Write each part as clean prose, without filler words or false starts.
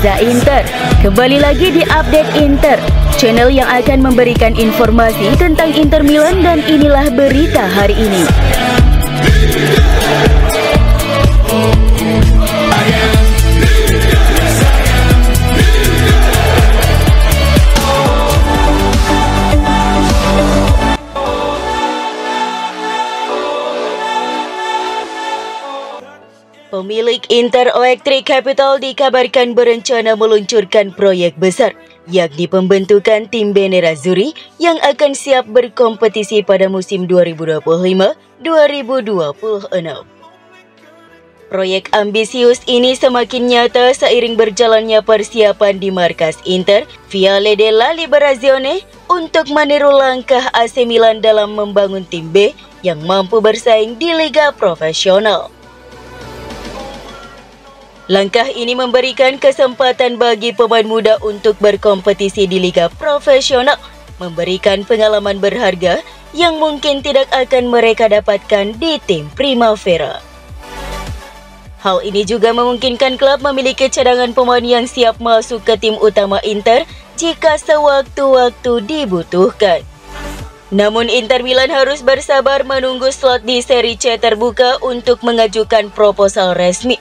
Liga Inter. Kembali lagi di Update Inter, channel yang akan memberikan informasi tentang Inter Milan, dan inilah berita hari ini. Pemilik Inter Electric Capital dikabarkan berencana meluncurkan proyek besar, yakni pembentukan tim Bene Azzurri yang akan siap berkompetisi pada musim 2025-2026. Proyek ambisius ini semakin nyata seiring berjalannya persiapan di markas Inter, Viale della Liberazione, untuk meniru langkah AC Milan dalam membangun tim B yang mampu bersaing di liga profesional. Langkah ini memberikan kesempatan bagi pemain muda untuk berkompetisi di liga profesional, memberikan pengalaman berharga yang mungkin tidak akan mereka dapatkan di tim Primavera. Hal ini juga memungkinkan klub memiliki cadangan pemain yang siap masuk ke tim utama Inter jika sewaktu-waktu dibutuhkan. Namun Inter Milan harus bersabar menunggu slot di Serie C terbuka untuk mengajukan proposal resmi.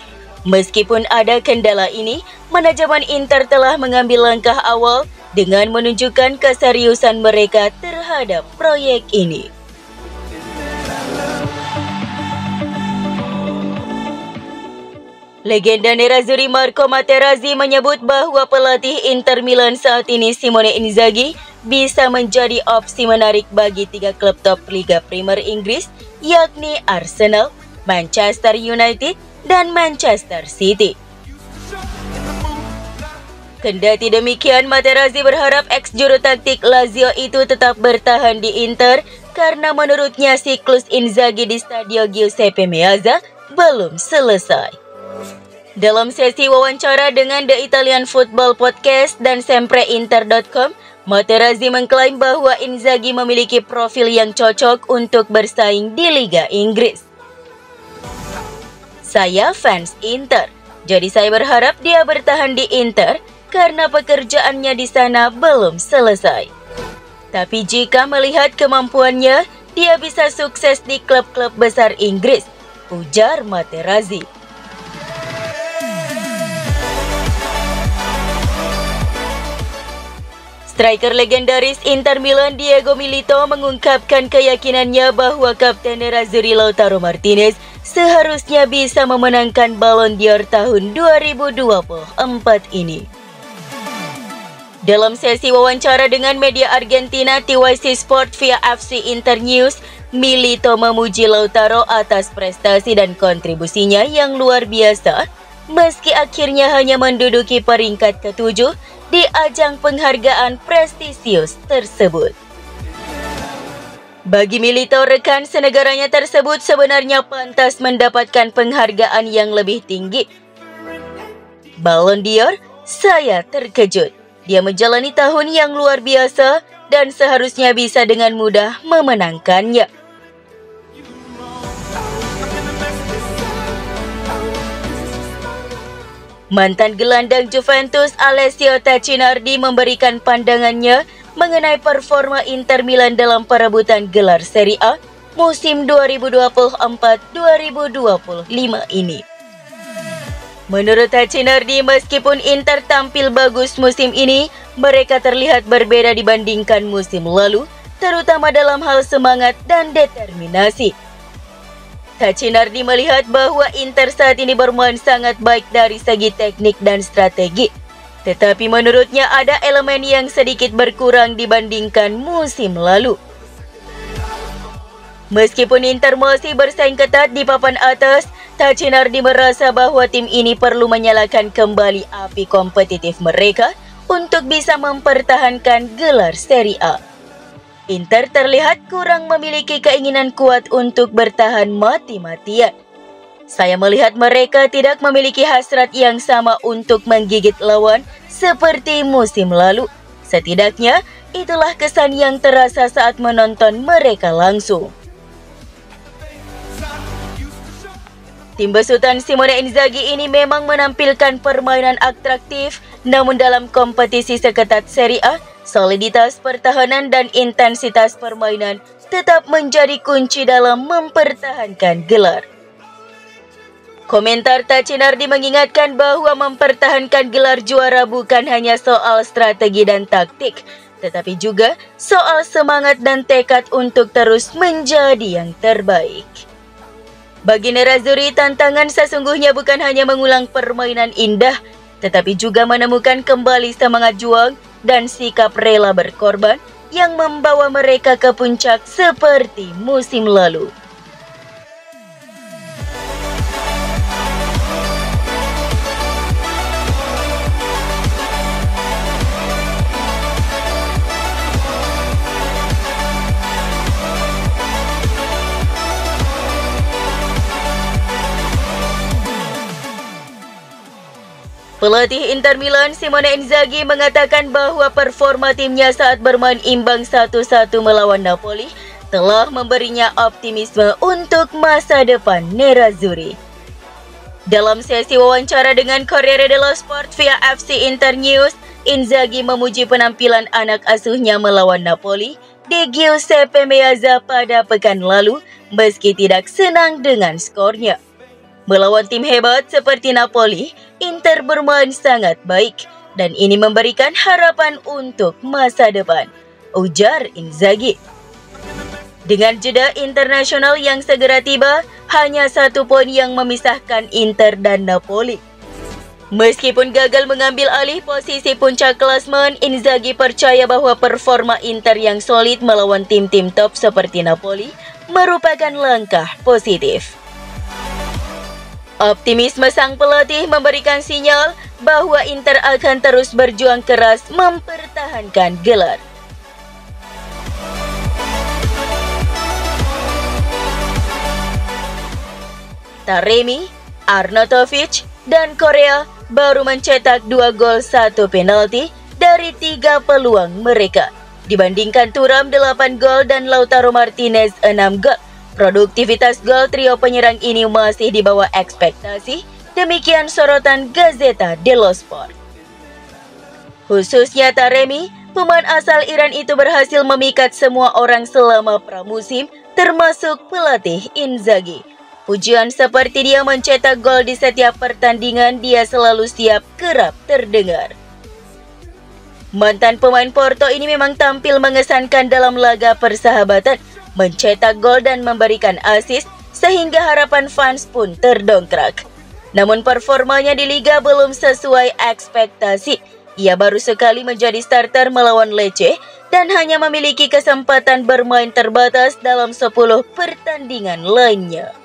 Meskipun ada kendala ini, manajemen Inter telah mengambil langkah awal dengan menunjukkan keseriusan mereka terhadap proyek ini. Legenda Nerazzurri Marco Materazzi menyebut bahwa pelatih Inter Milan saat ini Simone Inzaghi bisa menjadi opsi menarik bagi 3 klub top Liga Primer Inggris, yakni Arsenal, Manchester United, dan Manchester City. Kendati demikian, Materazzi berharap ex-juru taktik Lazio itu tetap bertahan di Inter karena menurutnya siklus Inzaghi di Stadio Giuseppe Meazza belum selesai. Dalam sesi wawancara dengan The Italian Football Podcast dan sempreinter.com, Materazzi mengklaim bahwa Inzaghi memiliki profil yang cocok untuk bersaing di Liga Inggris. Saya fans Inter, jadi saya berharap dia bertahan di Inter karena pekerjaannya di sana belum selesai. Tapi jika melihat kemampuannya, dia bisa sukses di klub-klub besar Inggris, ujar Materazzi. Striker legendaris Inter Milan Diego Milito mengungkapkan keyakinannya bahwa Kapten Nerazzurri Lautaro Martinez seharusnya bisa memenangkan Ballon d'Or tahun 2024 ini. Dalam sesi wawancara dengan media Argentina TYC Sport via FC Inter News, Milito memuji Lautaro atas prestasi dan kontribusinya yang luar biasa, meski akhirnya hanya menduduki peringkat ke-7 di ajang penghargaan prestisius tersebut. Bagi Milito, rekan senegaranya tersebut sebenarnya pantas mendapatkan penghargaan yang lebih tinggi. Ballon d'Or, saya terkejut. Dia menjalani tahun yang luar biasa dan seharusnya bisa dengan mudah memenangkannya. Mantan gelandang Juventus Alessio Tacchinardi memberikan pandangannya mengenai performa Inter Milan dalam perebutan gelar Serie A musim 2024-2025 ini. Menurut Tacchinardi, meskipun Inter tampil bagus musim ini, mereka terlihat berbeda dibandingkan musim lalu, terutama dalam hal semangat dan determinasi. Tacchinardi melihat bahwa Inter saat ini bermain sangat baik dari segi teknik dan strategi. Tetapi menurutnya ada elemen yang sedikit berkurang dibandingkan musim lalu. Meskipun Inter masih bersaing ketat di papan atas, Tacchinardi merasa bahwa tim ini perlu menyalakan kembali api kompetitif mereka untuk bisa mempertahankan gelar Serie A. Inter terlihat kurang memiliki keinginan kuat untuk bertahan mati-matian. Saya melihat mereka tidak memiliki hasrat yang sama untuk menggigit lawan seperti musim lalu. Setidaknya, itulah kesan yang terasa saat menonton mereka langsung. Tim besutan Simone Inzaghi ini memang menampilkan permainan atraktif Namun dalam kompetisi seketat Serie A, soliditas pertahanan dan intensitas permainan tetap menjadi kunci dalam mempertahankan gelar. Komentar Tacinardi mengingatkan bahwa mempertahankan gelar juara bukan hanya soal strategi dan taktik, tetapi juga soal semangat dan tekad untuk terus menjadi yang terbaik. Bagi Nerazzurri, tantangan sesungguhnya bukan hanya mengulang permainan indah, tetapi juga menemukan kembali semangat juang dan sikap rela berkorban yang membawa mereka ke puncak seperti musim lalu. Pelatih Inter Milan Simone Inzaghi mengatakan bahwa performa timnya saat bermain imbang 1-1 melawan Napoli telah memberinya optimisme untuk masa depan Nerazzurri. Dalam sesi wawancara dengan Corriere dello Sport via FC Internews, Inzaghi memuji penampilan anak asuhnya melawan Napoli di Giuseppe Meazza pada pekan lalu meski tidak senang dengan skornya. Melawan tim hebat seperti Napoli, Inter bermain sangat baik dan ini memberikan harapan untuk masa depan, ujar Inzaghi. Dengan jeda internasional yang segera tiba, hanya 1 poin yang memisahkan Inter dan Napoli. Meskipun gagal mengambil alih posisi puncak klasemen, Inzaghi percaya bahwa performa Inter yang solid melawan tim-tim top seperti Napoli merupakan langkah positif. Optimisme sang pelatih memberikan sinyal bahwa Inter akan terus berjuang keras mempertahankan gelar. Taremi, Arnautovic, dan Correa baru mencetak 2 gol 1 penalti dari 3 peluang mereka. Dibandingkan Thuram 8 gol dan Lautaro Martinez 6 gol. Produktivitas gol trio penyerang ini masih di bawah ekspektasi, demikian sorotan Gazzetta dello Sport. Khususnya Taremi, pemain asal Iran itu berhasil memikat semua orang selama pramusim, termasuk pelatih Inzaghi. Pujian seperti dia mencetak gol di setiap pertandingan, dia selalu siap kerap terdengar. Mantan pemain Porto ini memang tampil mengesankan dalam laga persahabatan, mencetak gol dan memberikan assist sehingga harapan fans pun terdongkrak. Namun performanya di Liga belum sesuai ekspektasi. Ia baru sekali menjadi starter melawan Lecce dan hanya memiliki kesempatan bermain terbatas dalam 10 pertandingan lainnya.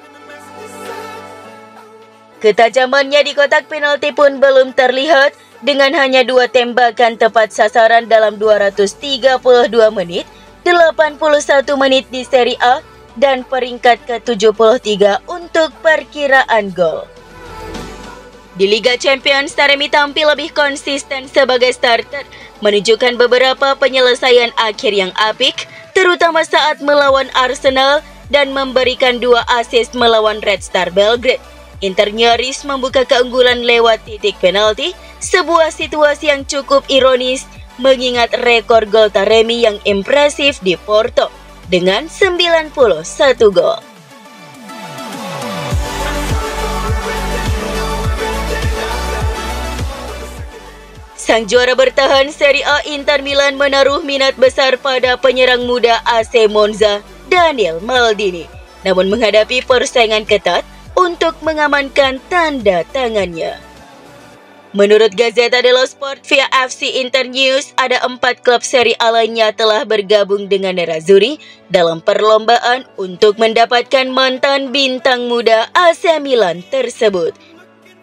Ketajamannya di kotak penalti pun belum terlihat dengan hanya 2 tembakan tepat sasaran dalam 232 menit, 81 menit di Serie A, dan peringkat ke-73 untuk perkiraan gol. Di Liga Champions, Taremi tampil lebih konsisten sebagai starter, menunjukkan beberapa penyelesaian akhir yang apik, terutama saat melawan Arsenal dan memberikan 2 assist melawan Red Star Belgrade. Inter nyaris membuka keunggulan lewat titik penalti, sebuah situasi yang cukup ironis mengingat rekor gol Taremi yang impresif di Porto dengan 91 gol. Sang juara bertahan Serie A Inter Milan menaruh minat besar pada penyerang muda AC Monza, Daniel Maldini, namun menghadapi persaingan ketat untuk mengamankan tanda tangannya. Menurut Gazzetta dello Sport via FC Internews, ada 4 klub Serie A lainnya telah bergabung dengan Nerazzurri dalam perlombaan untuk mendapatkan mantan bintang muda AC Milan tersebut.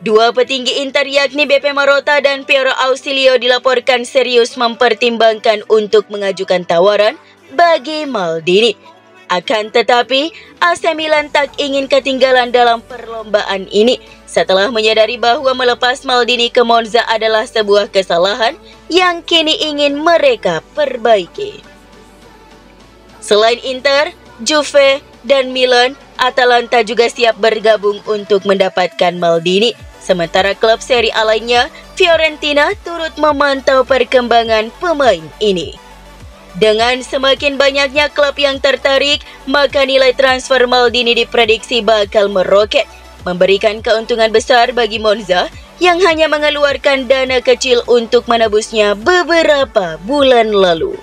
2 petinggi Inter yakni BP Marotta dan Piero Ausilio dilaporkan serius mempertimbangkan untuk mengajukan tawaran bagi Maldini. Akan tetapi, AC Milan tak ingin ketinggalan dalam perlombaan ini setelah menyadari bahwa melepas Maldini ke Monza adalah sebuah kesalahan yang kini ingin mereka perbaiki. Selain Inter, Juve, dan Milan, Atalanta juga siap bergabung untuk mendapatkan Maldini. Sementara klub Serie A lainnya Fiorentina turut memantau perkembangan pemain ini. Dengan semakin banyaknya klub yang tertarik, maka nilai transfer Maldini diprediksi bakal meroket, memberikan keuntungan besar bagi Monza yang hanya mengeluarkan dana kecil untuk menebusnya beberapa bulan lalu.